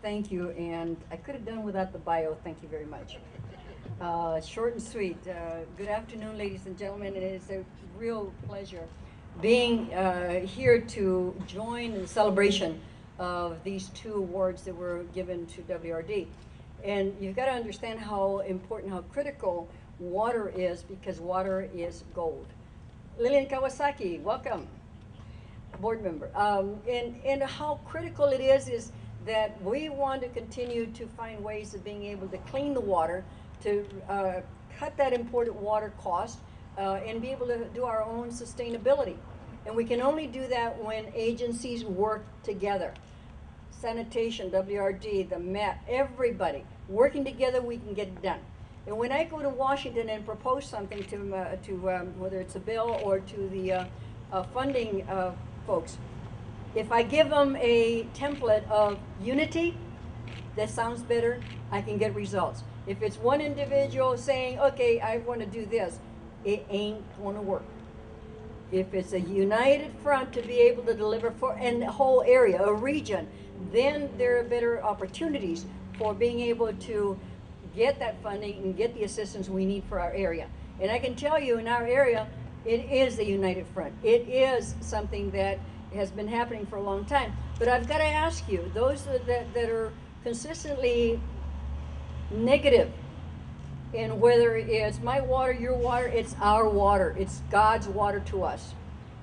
Thank you, and I could have done without the bio. Thank you very much. Short and sweet. Good afternoon, ladies and gentlemen. It is a real pleasure being here to join in the celebration of these two awards that were given to WRD. And you've got to understand how important, how critical water is, because water is gold. Lillian Kawasaki, welcome, board member. And how critical it is that we want to continue to find ways of being able to clean the water, to cut that imported water cost, and be able to do our own sustainability. And we can only do that when agencies work together. Sanitation, WRD, the Met, everybody working together, we can get it done. And when I go to Washington and propose something to whether it's a bill or to the funding folks, if I give them a template of unity, that sounds better, I can get results. If it's one individual saying, okay, I want to do this, it ain't going to work. If it's a united front to be able to deliver for a whole area, a region, then there are better opportunities for being able to get that funding and get the assistance we need for our area. And I can tell you, in our area, it is a united front. It is something that has been happening for a long time. But I've got to ask you, those that are consistently negative, and whether it's my water, your water, it's our water. It's God's water to us.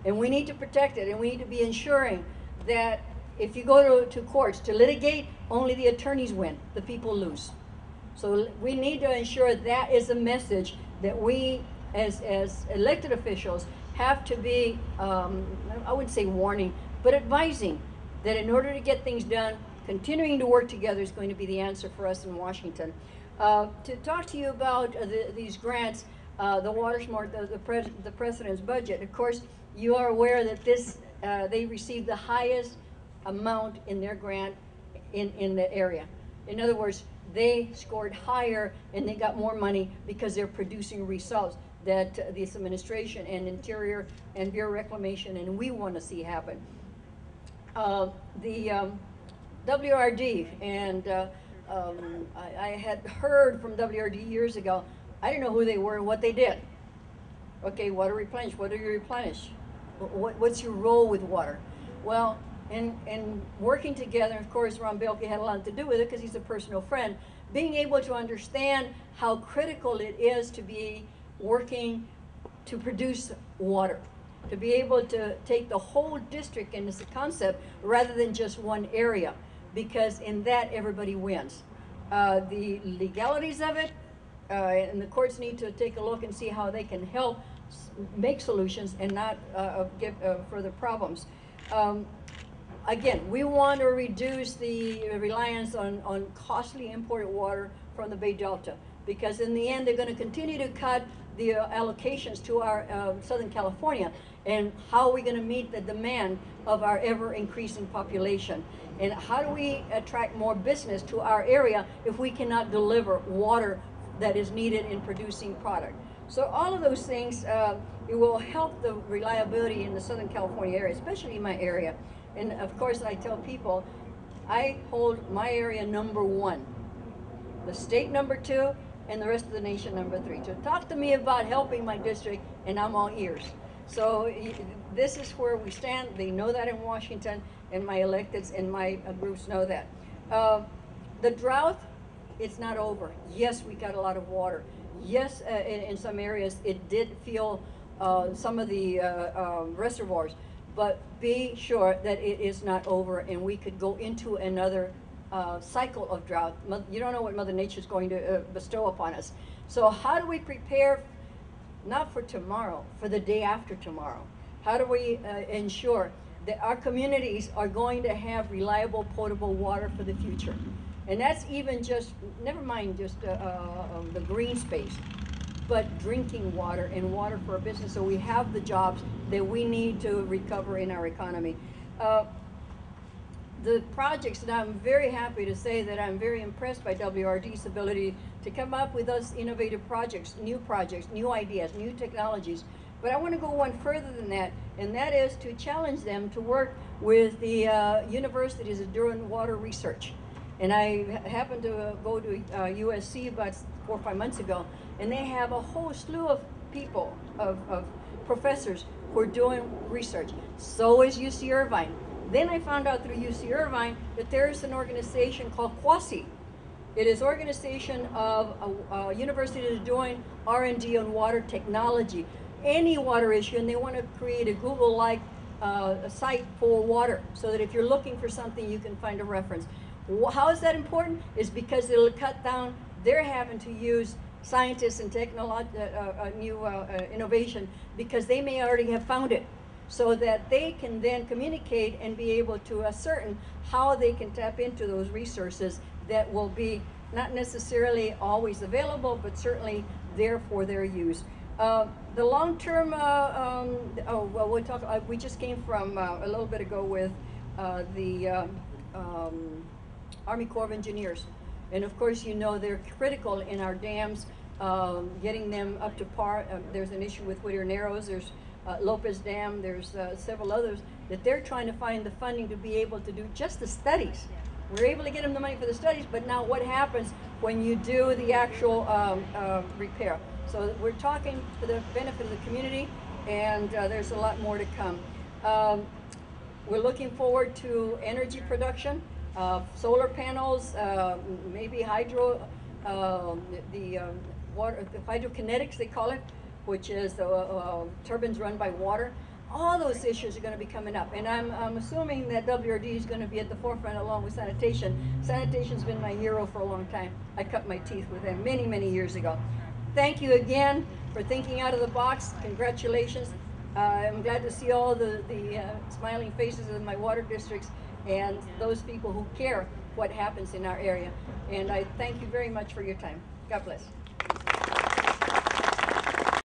And we need to protect it, and we need to be ensuring that if you go to courts to litigate, only the attorneys win, the people lose. So we need to ensure that is a message that we as elected officials have to be, I wouldn't say warning, but advising that in order to get things done, continuing to work together is going to be the answer for us in Washington. To talk to you about these grants, the WaterSmart, the President's budget, of course, you are aware that this, they received the highest amount in their grant in the area. In other words, they scored higher and they got more money because they're producing results that this administration and Interior and Bureau of Reclamation and we want to see happen. The WRD, and I had heard from WRD years ago. I didn't know who they were and what they did. Okay, water replenish. What do you replenish? What's your role with water? Well, and working together, of course, Ron Belke had a lot to do with it because he's a personal friend. Being able to understand how critical it is to be working to produce water, to be able to take the whole district in as a concept rather than just one area, because in that everybody wins. The legalities of it, and the courts need to take a look and see how they can help make solutions and not give further problems. Again, we want to reduce the reliance on costly imported water from the Bay Delta, because in the end they're going to continue to cut the allocations to our Southern California. And how are we going to meet the demand of our ever-increasing population? And how do we attract more business to our area if we cannot deliver water that is needed in producing product? So all of those things, it will help the reliability in the Southern California area, especially in my area. And of course, I tell people, I hold my area #1, the state #2, and the rest of the nation #3. So talk to me about helping my district, and I'm all ears. So this is where we stand. They know that in Washington, and my electeds and my groups know that. The drought, it's not over. Yes, we got a lot of water. Yes, in some areas it did fill some of the reservoirs, but be sure that it is not over, and we could go into another cycle of drought. You don't know what Mother Nature is going to bestow upon us. So how do we prepare, not for tomorrow, for the day after tomorrow? How do we ensure that our communities are going to have reliable, potable water for the future? And that's even just, never mind just the green space, but drinking water and water for our business, so we have the jobs that we need to recover in our economy. The projects, and I'm very happy to say that I'm very impressed by WRD's ability to come up with those innovative projects, new ideas, new technologies. But I want to go one further than that, and that is to challenge them to work with the universities that are doing water research. And I happened to go to USC about 4 or 5 months ago, and they have a whole slew of people, of professors who are doing research. So is UC Irvine. Then I found out through UC Irvine that there is an organization called QUASI. It is an organization of a university that is doing R&D on water technology, any water issue, and they want to create a Google-like site for water, so that if you're looking for something, you can find a reference. How is that important? Is because it'll cut down, they're having to use scientists and new innovation, because they may already have found it, so that they can then communicate and be able to ascertain how they can tap into those resources that will be not necessarily always available, but certainly there for their use. The long-term, we'll talk, we just came from a little bit ago with the Army Corps of Engineers. And of course, you know, they're critical in our dams, getting them up to par. There's an issue with Whittier Narrows, there's Lopez Dam, there's several others that they're trying to find the funding to be able to do just the studies. We're able to get them the money for the studies, but now what happens when you do the actual repair? So we're talking for the benefit of the community, and there's a lot more to come. We're looking forward to energy production, solar panels, maybe hydro, the hydrokinetics they call it, which is turbines run by water. All those issues are going to be coming up, and I'm assuming that WRD is going to be at the forefront along with sanitation. Sanitation's been my hero for a long time. I cut my teeth with them many, many years ago. Thank you again for thinking out of the box. Congratulations. I'm glad to see all the smiling faces in my water districts and those people who care what happens in our area. And I thank you very much for your time. God bless.